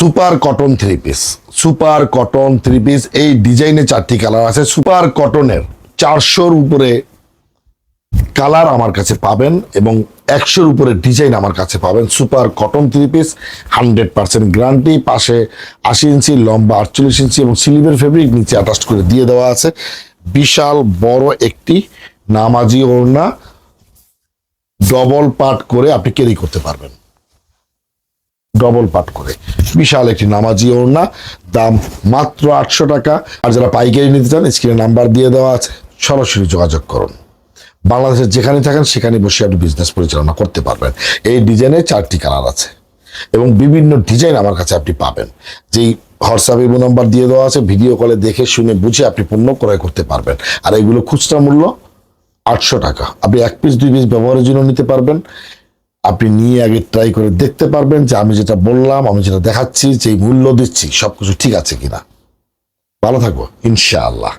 Super cotton three piece, super cotton three piece. এই ডিজাইনে 4টি কালার আছে। সুপার কটনের 400-র উপরে কালার আমার কাছে পাবেন এবং 100-র উপরে ডিজাইন আমার কাছে পাবেন। Super cotton three piece 100% guarantee. পাশে 80 ইঞ্চি, লম্বা 48 ইঞ্চি এবং স্লিভের ফেব্রিক নিচে অ্যাটাচ করে দিয়ে দেওয়া আছে। বিশাল বড় একটি নামাজি ওড়না, ডবল পাট করে আপনি ক্যারি করতে পারবেন। ডবল পাট করে বিশাল একটি নামাজি ওড়না, দাম মাত্র 800 টাকা। আর যারা পাইকারি নিতে চান স্ক্রিনে নাম্বার দিয়ে দেওয়া আছে, সরাসরি যোগাযোগ করুন। বাংলাদেশের যেখানে থাকেন সেখানে বসে আপনি বিজনেস পরিচালনা করতে পারবেন। এই ডিজাইনে 4টি কালার আছে এবং বিভিন্ন ডিজাইন আমার কাছে আপনি পাবেন। যেই হোয়াটসঅ্যাপ ইমো নাম্বার দিয়ে দেওয়া আছে, ভিডিও কলে দেখে শুনে বুঝে আপনি পণ্য ক্রয় করতে পারবেন। আর এগুলো খুচরা মূল্য 800 টাকা। আপনি 1 পিস 2 পিস ব্যবহারের জন্য নিতে পারবেন। আপনি নিয়ে আগে ট্রাই করে দেখতে পারবেন যে আমি যেটা বললাম, আমি যেটা দেখাচ্ছি, যেই মূল্য দিচ্ছি সবকিছু ঠিক আছে কিনা। ভালো থাকবো ইনশাআল্লাহ।